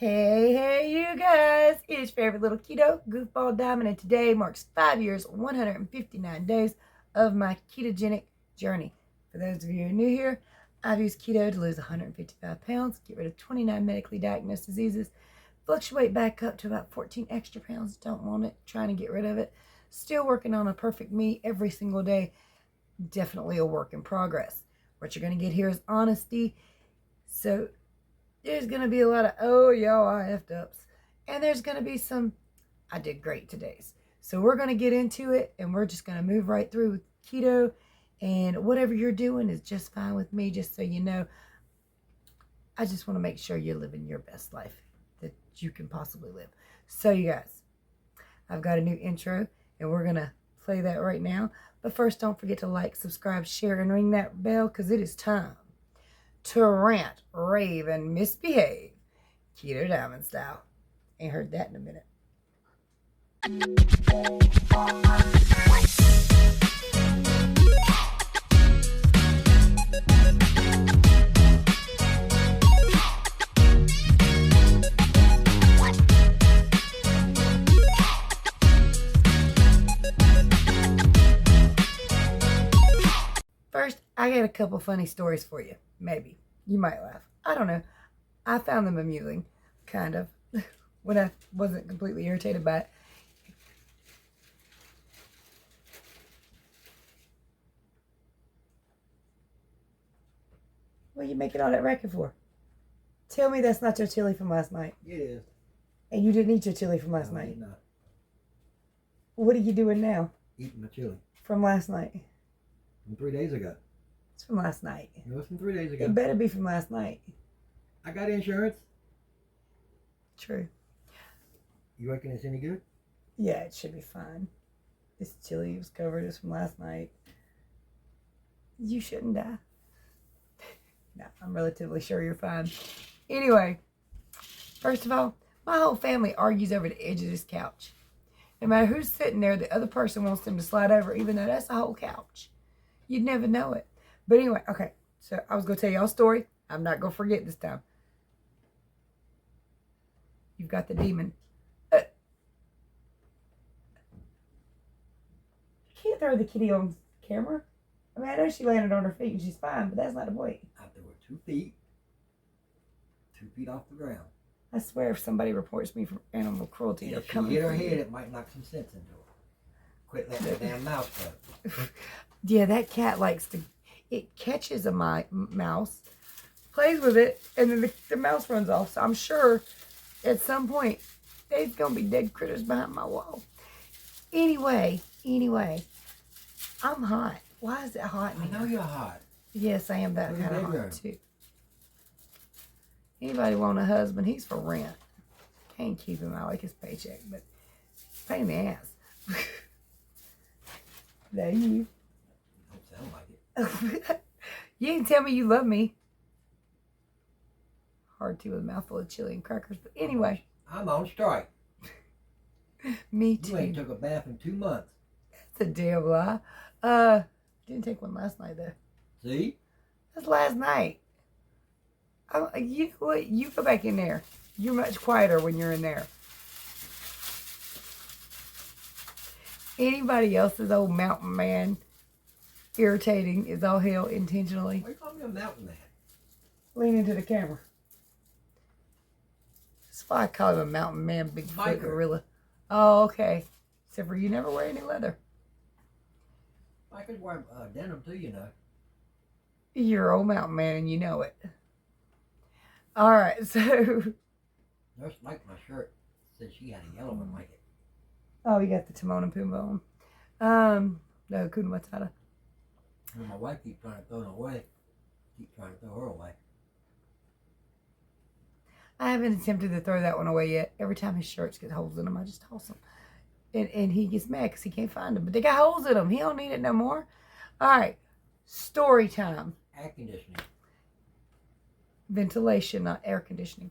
Hey, you guys. It's your favorite little keto goofball diamond, and today marks 5 years, 159 days of my ketogenic journey. For those of you who are new here, I've used keto to lose 155 pounds, get rid of 29 medically diagnosed diseases, fluctuate back up to about 14 extra pounds, don't want it, trying to get rid of it. Still working on a perfect me every single day. Definitely a work in progress. What you're going to get here is honesty. So there's going to be a lot of, oh, yo, I effed ups. And there's going to be some, I did great today's. So we're going to get into it, and we're just going to move right through with keto. And whatever you're doing is just fine with me, just so you know. I just want to make sure you're living your best life that you can possibly live. So you guys, I've got a new intro, and we're going to play that right now. But first, don't forget to like, subscribe, share, and ring that bell, because it is time to rant, rave, and misbehave, Keto Diamond style. Ain't heard that in a minute. First, I got a couple funny stories for you. Maybe. You might laugh. I don't know. I found them amusing, kind of, when I wasn't completely irritated by it. What are you making all that racket for? Tell me that's not your chili from last night. It is. And you didn't eat your chili from last night? Not. What are you doing now? Eating my chili. From last night? From 3 days ago. It's from last night. It was from 3 days ago. It better be from last night. I got insurance. True. You reckon it's any good? Yeah, it should be fine. This chili was covered. It's from last night. You shouldn't die. No, I'm relatively sure you're fine. Anyway, first of all, my whole family argues over the edge of this couch. No matter who's sitting there, the other person wants them to slide over, even though that's the whole couch. You'd never know it. But anyway, okay, so I was going to tell y'all a story. I'm not going to forget this time. You've got the demon. You can't throw the kitty on camera. I mean, I know she landed on her feet and she's fine, but that's not the point. I threw her 2 feet. 2 feet off the ground. I swear if somebody reports me for animal cruelty, they're If she coming hit her for head, you. it might knock some sense into her. Quit letting that damn mouse go. Yeah, that cat likes to, it catches a mouse, plays with it, and then the mouse runs off. So I'm sure at some point, there's going to be dead critters behind my wall. Anyway, I'm hot. Why is it hot in I here? know you're hot. Yes, I am that Where's kind of Baby hot, Girl? too. Anybody want a husband? He's for rent. Can't keep him. I like his paycheck, but pain in the ass. That you. Don't sound like it. You didn't tell me you love me. Hard to with a mouthful of chili and crackers, but anyway. I'm on strike. Me too. You ain't took a bath in 2 months. That's a damn lie. Didn't take one last night though. See? That's last night. You know what? You go back in there. You're much quieter when you're in there. Anybody else's old mountain man irritating is all hell intentionally. Why you call me a mountain man? Lean into the camera. That's why I call him a mountain man, Bigfoot Biker. gorilla. Oh, okay. Except for you never wear any leather. I could wear denim too, you know. You're an old mountain man and you know it. All right, so. Nurse liked my shirt. Said she had a yellow one like it. Oh, you got the Timon and Pumbaa on. No, Kuna Matata. And my wife keeps trying to throw it away. Keep trying to throw her away. I haven't attempted to throw that one away yet. Every time his shirts get holes in them, I just toss them. And he gets mad because he can't find them. But they got holes in them. He don't need it no more. All right. Story time. Air conditioning. Ventilation, not air conditioning.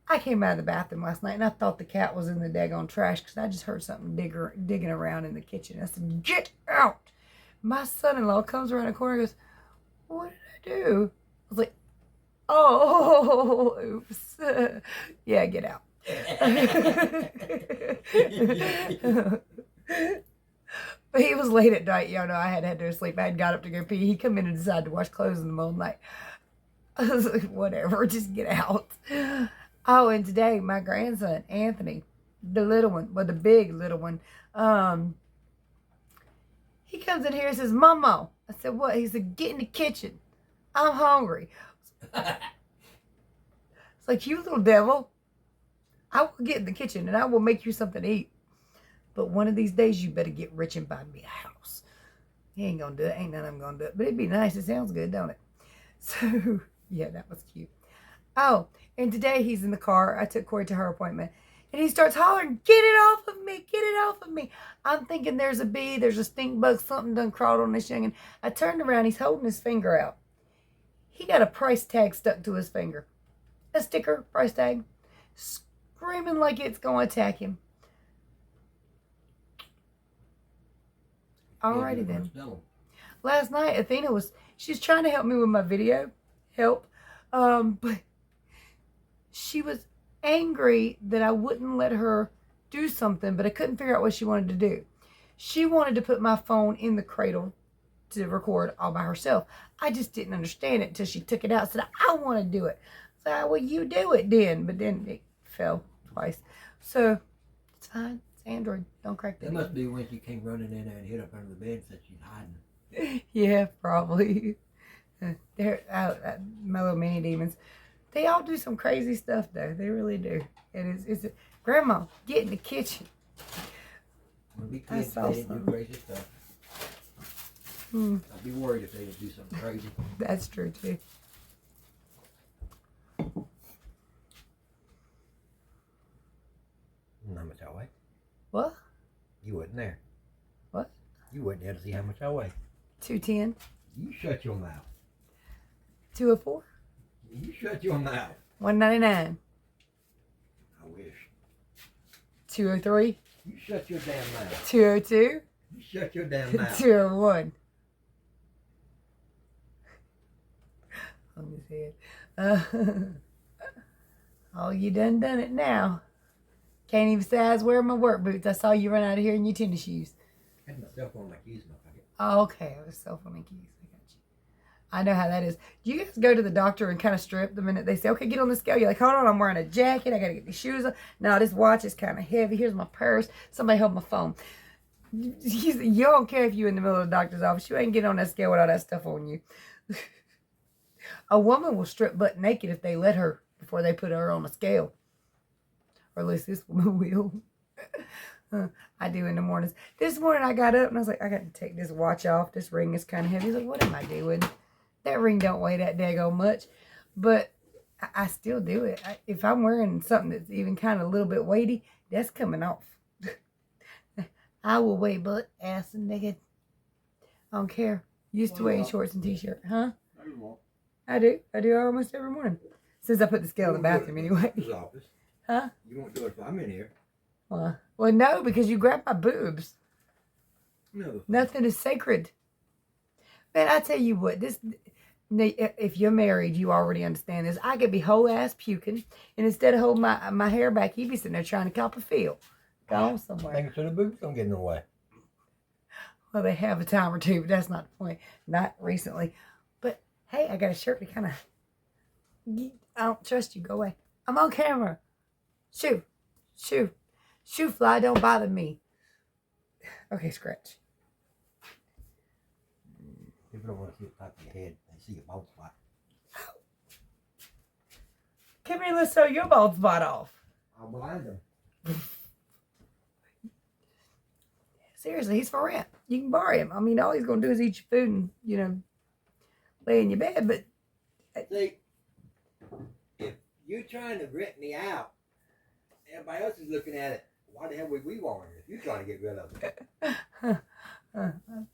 I came out of the bathroom last night and I thought the cat was in the daggone trash because I just heard something digging around in the kitchen. I said, get out. My son-in-law comes around the corner and goes, what did I do? I was like, Oh, oops. Yeah, get out. But he was late at night. Y'all know I had to sleep. I had got up to go pee. He come in and decided to wash clothes in the middle of the night. I was like, whatever, just get out. Oh, and today my grandson, Anthony, the little one, well, the big little one, he comes in here and says, Mama. I said, what? He said, get in the kitchen. I'm hungry. It's like, you little devil. I will get in the kitchen and I will make you something to eat. But one of these days, you better get rich and buy me a house. He ain't going to do it. Ain't none of them going to do it. But it'd be nice. It sounds good, don't it? So, yeah, that was cute. Oh, and today he's in the car. I took Corey to her appointment. And he starts hollering, get it off of me, get it off of me. I'm thinking there's a bee, there's a stink bug, something done crawled on this youngin'. I turned around, he's holding his finger out. He got a price tag stuck to his finger. A sticker, price tag. Screaming like it's going to attack him. Alrighty then. Last night, Athena she's trying to help me with my video. But she was angry that I wouldn't let her do something, but I couldn't figure out what she wanted to do. She wanted to put my phone in the cradle to record all by herself. I just didn't understand it until she took it out and said, I want to do it. So I said, well, you do it then. But then it fell twice. So it's fine. It's Android. Don't crack that. That must be when she came running in there and hid up under the bed and said she's hiding. Yeah, probably. They're my little mini demons. They all do some crazy stuff, though. They really do. And it's Grandma, get in the kitchen. When we kids, they didn't do crazy stuff. I'd be worried if they would do something crazy. That's true, too. How much I weigh? What? You wasn't there. What? You wasn't there to see how much I weigh. 210. You shut your mouth. 204. You shut your mouth. 199. I wish. 203. You shut your damn mouth. 202. You shut your damn mouth. 201. On his head. Oh, you done it now. Can't even say I was wearing my work boots. I saw you run out of here in your tennis shoes. I had my cell phone, my keys in my pocket. Oh, okay. It was cell phone and keys. I got you. I know how that is. Do you guys go to the doctor and kind of strip the minute they say, okay, get on the scale? You're like, hold on, I'm wearing a jacket. I got to get these shoes on. No, this watch is kind of heavy. Here's my purse. Somebody hold my phone. You don't care if you're in the middle of the doctor's office. You ain't getting on that scale with all that stuff on you. A woman will strip butt naked if they let her before they put her on a scale. Or at least this woman will. I do in the mornings. This morning I got up and I was like, I got to take this watch off. This ring is kind of heavy. He's like, what am I doing? That ring don't weigh that daggone much. But I still do it. If I'm wearing something that's even kind of a little bit weighty, that's coming off. I will weigh butt, ass, and naked. I don't care. Used to wearing shorts and t-shirt. Huh? I do. I do almost every morning. Since I put the scale in the bathroom anyway. Office. Huh? You won't do it if I'm in here. Well, no, because you grab my boobs. No. Nothing is sacred. Man, I tell you what, if you're married, you already understand this. I could be whole ass puking, and instead of holding my hair back, he'd be sitting there trying to cop a feel. Go somewhere. Making sure the boobs don't get in the way. Well, they have a time or two, but that's not the point. Not recently. But, hey, I got a shirt to kind of... I don't trust you. Go away. I'm on camera. Shoo. Shoo. Shoo, fly. Don't bother me. Okay, scratch. People don't want to see the top of your head. They see your bald spot. Come here, let's sew your bald spot off. I'll blind them. Seriously, he's for rent. You can borrow him. I mean, all he's going to do is eat your food and, lay in your bed. But see, if you're trying to rent me out, everybody else is looking at it. Why the hell would we want it if you're trying to get rid of it?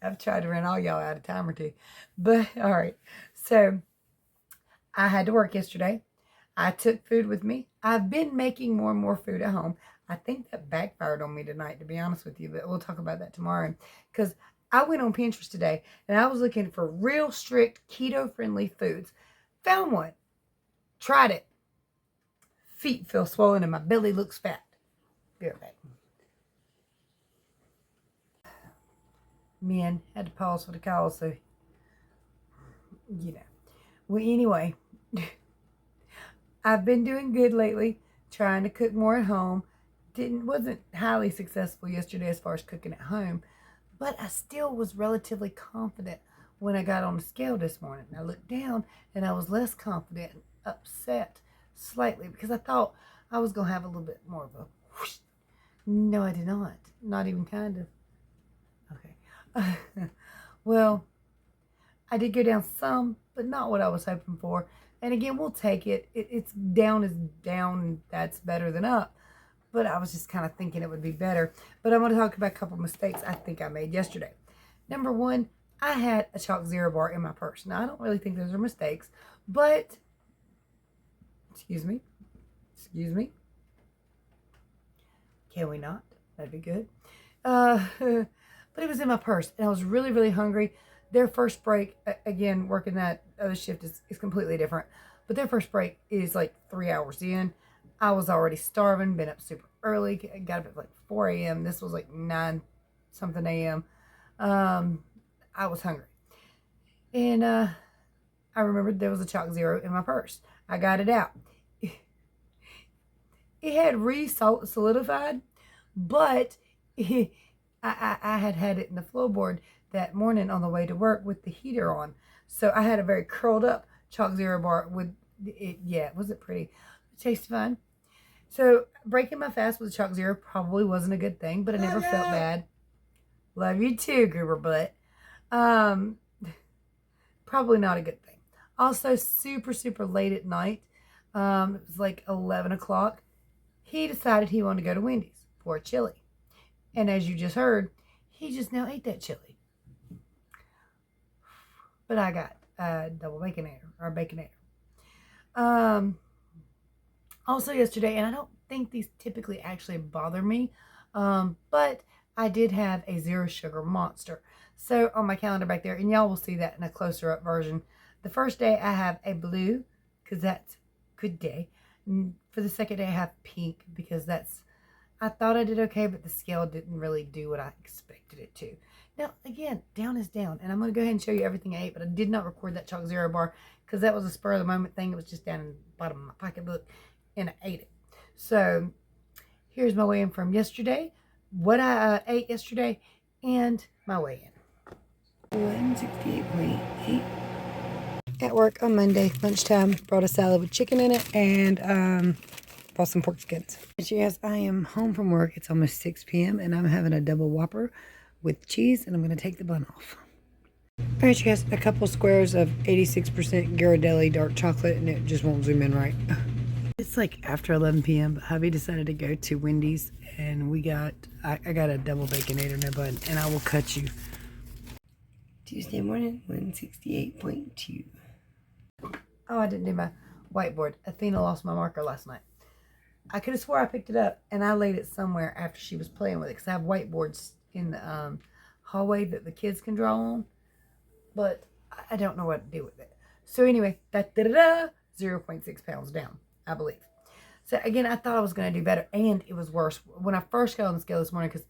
I've tried to rent all y'all out a time or two. But, all right. So, I had to work yesterday. I took food with me. I've been making more and more food at home. I think that backfired on me tonight, to be honest with you. But we'll talk about that tomorrow. Because I went on Pinterest today, and I was looking for real strict keto-friendly foods. Found one. Tried it. Feet feel swollen and my belly looks fat. Be right back. Men had to pause for the call, so you know. Well, anyway, I've been doing good lately, trying to cook more at home. Wasn't highly successful yesterday as far as cooking at home, but I still was relatively confident when I got on the scale this morning. I looked down and I was less confident and upset slightly because I thought I was going to have a little bit more of a whoosh. No, I did not. Not even kind of. Okay. Well, I did go down some, but not what I was hoping for. And again, we'll take it. It's down is down, and that's better than up. But I was just kind of thinking it would be better. But I'm going to talk about a couple mistakes I think I made yesterday. Number one, I had a Chalk Zero bar in my purse. Now, I don't really think those are mistakes, but, excuse me, can we not? That'd be good. But it was in my purse, and I was really, really hungry. Their first break, again, working that other shift is completely different, but their first break is like 3 hours in. I was already starving, been up super early, got up at like 4 a.m. This was like 9 something a.m. I was hungry. And I remembered there was a Chalk Zero in my purse. I got it out. It had re-solidified, but I had it in the floorboard that morning on the way to work with the heater on. So I had a very curled up Chalk Zero bar with it. Yeah, wasn't pretty. It tasted fine. So breaking my fast with a Chalk Zero probably wasn't a good thing, but I never felt bad. Love you too, Goober Butt. Probably not a good thing. Also, super, super late at night. It was like 11 o'clock. He decided he wanted to go to Wendy's for a chili. And as you just heard, he just now ate that chili. But I got a double baconator, or baconator. Also yesterday, and I don't think these typically actually bother me, but I did have a zero sugar monster. So on my calendar back there, and y'all will see that in a closer up version. The first day I have a blue, because that's good day. And for the second day I have pink, because that's, I thought I did okay, but the scale didn't really do what I expected it to. Now, again, down is down, and I'm going to go ahead and show you everything I ate, but I did not record that Chalk Zero bar because that was a spur of the moment thing. It was just down in the bottom of my pocketbook, and I ate it. So here's my weigh-in from yesterday, what I ate yesterday, and my weigh-in. 168.8. At work on Monday, lunchtime, brought a salad with chicken in it, and bought some pork skins. Yes, I am home from work. It's almost 6 p.m. and I'm having a double Whopper with cheese, and I'm going to take the bun off. Alright, you guys, a couple squares of 86% Ghirardelli dark chocolate, and it just won't zoom in right. It's like after 11 p.m., but hubby decided to go to Wendy's, and I got a double baconator, no bun, and I will cut you. Tuesday morning, 168.2. Oh, I didn't do my whiteboard. Athena lost my marker last night. I could have swore I picked it up, and I laid it somewhere after she was playing with it, because I have whiteboards in the hallway that the kids can draw on, but I don't know what to do with it. So anyway, 0.6 pounds down, I believe. So again, I thought I was going to do better, and it was worse when I first got on the scale this morning, because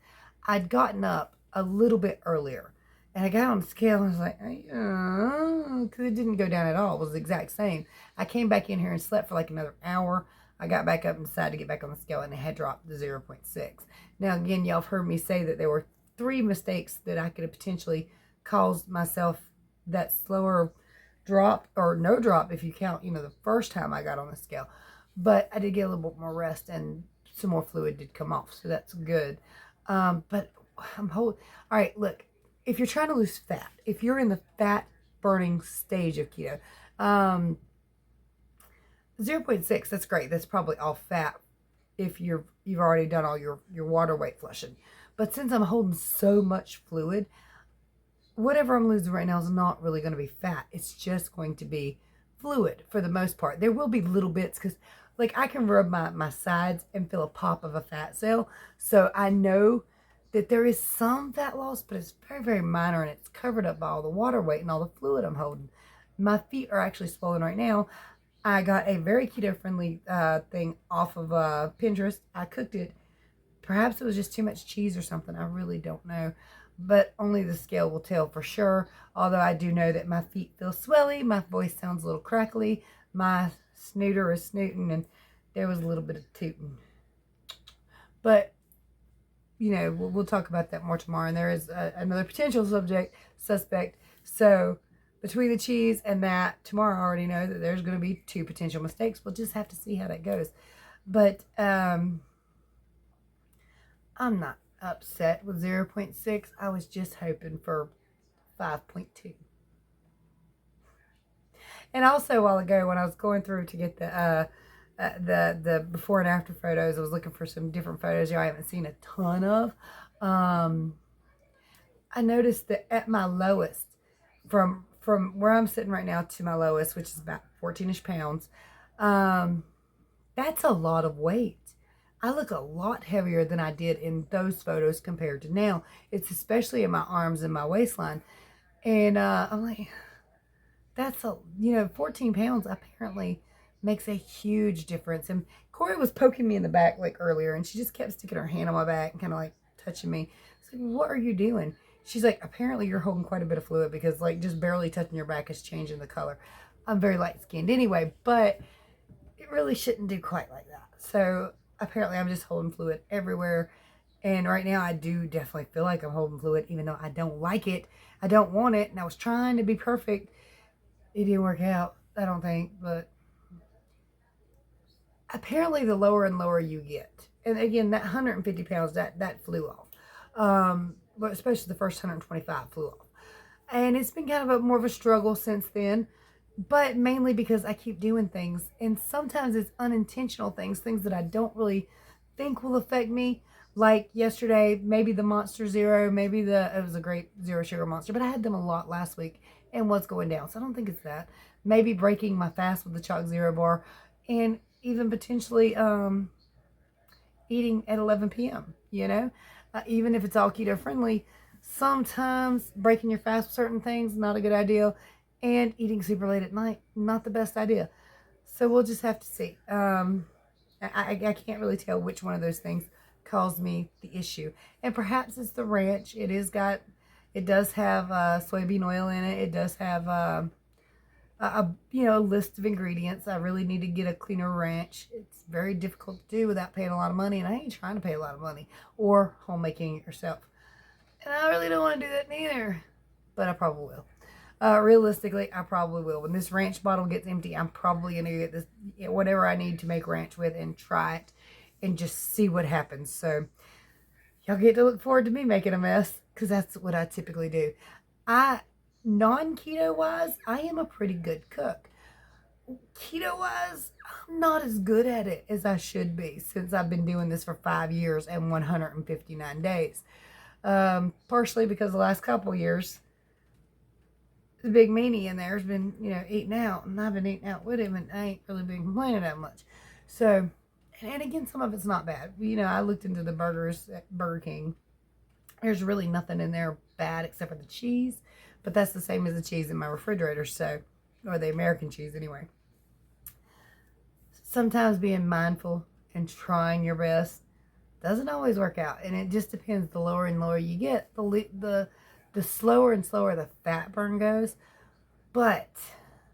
I'd gotten up a little bit earlier, and I got on the scale, and I was like, because it didn't go down at all. It was the exact same. I came back in here and slept for like another hour. I got back up and decided to get back on the scale, and it had dropped to 0.6. Now, again, y'all have heard me say that there were 3 mistakes that I could have potentially caused myself that slower drop, or no drop if you count, the first time I got on the scale. But I did get a little bit more rest, and some more fluid did come off, so that's good. But all right, look, if you're trying to lose fat, if you're in the fat burning stage of keto, 0.6, that's great. That's probably all fat if you've already done all your water weight flushing. But since I'm holding so much fluid, whatever I'm losing right now is not really going to be fat. It's just going to be fluid for the most part. There will be little bits, because like I can rub my sides and feel a pop of a fat cell. So I know that there is some fat loss, but it's very, very minor, and it's covered up by all the water weight and all the fluid I'm holding. My feet are actually swollen right now. I got a very keto-friendly thing off of Pinterest. I cooked it. Perhaps it was just too much cheese or something. I really don't know. But only the scale will tell for sure. Although I do know that my feet feel swelly. My voice sounds a little crackly. My snooter is snooting. And there was a little bit of tooting. But, you know, we'll talk about that more tomorrow. And there is another potential suspect. So between the cheese and that, tomorrow I already know that there's going to be 2 potential mistakes. We'll just have to see how that goes. But I'm not upset with 0.6. I was just hoping for 5.2. And also a while ago when I was going through to get the before and after photos, I was looking for some different photos I haven't seen a ton of. I noticed that at my lowest, from where I'm sitting right now to my lowest, which is about 14-ish pounds, that's a lot of weight. I look a lot heavier than I did in those photos compared to now. It's especially in my arms and my waistline. And I'm like, that's 14 pounds apparently makes a huge difference. And Corey was poking me in the back like earlier, and she just kept sticking her hand on my back and kind of like touching me. I was like, what are you doing? She's like, apparently you're holding quite a bit of fluid because like just barely touching your back is changing the color. I'm very light skinned anyway, but it really shouldn't do quite like that. So apparently I'm just holding fluid everywhere. And right now I do definitely feel like I'm holding fluid, even though I don't like it. I don't want it. And I was trying to be perfect. It didn't work out, I don't think. But apparently the lower and lower you get. And again, that 150 pounds, that flew off. But especially the first 125 flew off. And it's been kind of more of a struggle since then. But mainly because I keep doing things, and sometimes it's unintentional things that I don't really think will affect me. Like yesterday, maybe the Monster Zero, maybe it was a great zero sugar monster, but I had them a lot last week and what's going down. So I don't think it's that. Maybe breaking my fast with the Chalk Zero bar, and even potentially eating at 11 p.m., even if it's all keto friendly, sometimes breaking your fast with certain things, not a good idea. And eating super late at night, not the best idea. So we'll just have to see. I can't really tell which one of those things caused me the issue. And perhaps it's the ranch. It does have soybean oil in it. It does have a list of ingredients. I really need to get a cleaner ranch. It's very difficult to do without paying a lot of money, and I ain't trying to pay a lot of money or homemaking it yourself. And I really don't want to do that neither, but I probably will. Realistically, I probably will. When this ranch bottle gets empty, I'm probably going to get this, whatever I need to make ranch with, and try it and just see what happens. So y'all get to look forward to me making a mess, because that's what I typically do. Non-keto wise, I am a pretty good cook. Keto wise, I'm not as good at it as I should be, since I've been doing this for 5 years and 159 days. Partially because the last couple years, the big meanie in there has been, eating out, and I've been eating out with him, and I ain't really been complaining that much. So, and again, some of it's not bad. I looked into the burgers at Burger King. There's really nothing in there bad except for the cheese, but that's the same as the cheese in my refrigerator, or the American cheese anyway. Sometimes being mindful and trying your best doesn't always work out, and it just depends. The lower and lower you get, the slower and slower the fat burn goes. But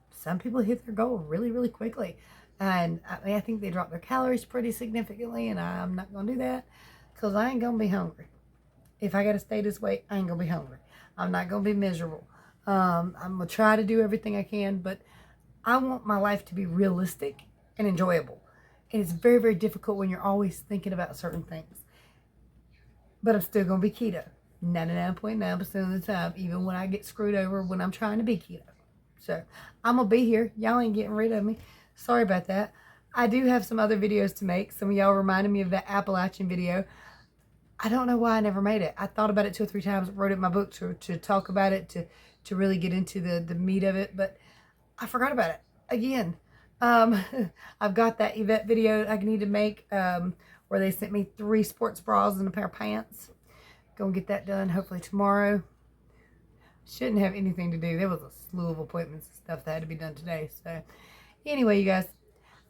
some people hit their goal really, really quickly. And I think they drop their calories pretty significantly, and I'm not going to do that because I ain't going to be hungry. If I got to stay this way, I ain't going to be hungry. I'm not going to be miserable. I'm going to try to do everything I can, but I want my life to be realistic and enjoyable. And it's very, very difficult when you're always thinking about certain things. But I'm still going to be keto 99.9% of the time, even when I get screwed over when I'm trying to be keto. So I'm going to be here. Y'all ain't getting rid of me. Sorry about that. I do have some other videos to make. Some of y'all reminded me of that Appalachian video. I don't know why I never made it. I thought about it 2 or 3 times, wrote it in my book to talk about it, to really get into the meat of it, but I forgot about it again. I've got that Yvette video I need to make where they sent me 3 sports bras and a pair of pants. Gonna get that done hopefully tomorrow. Shouldn't have anything to do. There was a slew of appointments and stuff that had to be done today. So Anyway, you guys,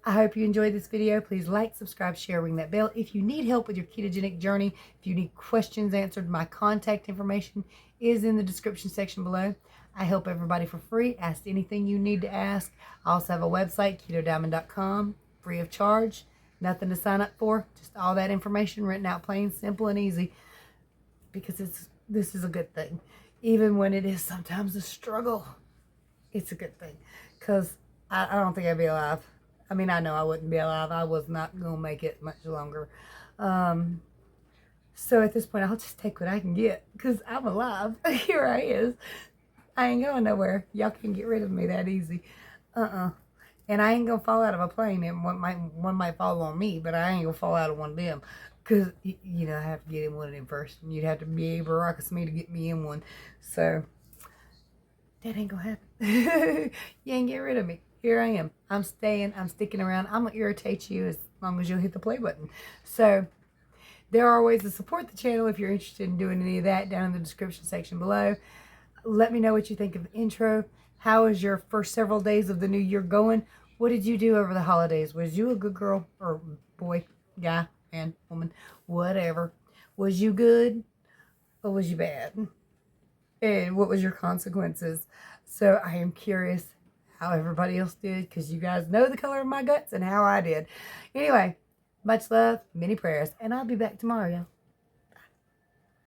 I hope you enjoyed this video. Please like, subscribe, share, ring that bell. If you need help with your ketogenic journey, if you need questions answered, my contact information is in the description section below. I help everybody for free. Ask anything you need to ask. I also have a website, KetoDiamond.com, free of charge. Nothing to sign up for. Just all that information written out plain, simple, and easy. Because this is a good thing. Even when it is sometimes a struggle, it's a good thing. Because I don't think I'd be alive. I mean, I know I wouldn't be alive. I was not going to make it much longer. So at this point, I'll just take what I can get because I'm alive. Here I is. I ain't going nowhere. Y'all can't get rid of me that easy. And I ain't going to fall out of a plane. And one might fall on me, but I ain't going to fall out of one of them. Because, you know, I have to get in one of them first. And you'd have to be able to rock me to get me in one. So, that ain't going to happen. You ain't get rid of me. Here I am. I'm staying. I'm sticking around. I'm going to irritate you as long as you'll hit the play button. So, there are ways to support the channel if you're interested in doing any of that down in the description section below. Let me know what you think of the intro. How is your first several days of the new year going? What did you do over the holidays? Was you a good girl or boy, guy, man, woman, whatever? Was you good or was you bad? And what was your consequences? So I am curious how everybody else did because you guys know the color of my guts and how I did. Anyway, much love, many prayers, and I'll be back tomorrow, y'all.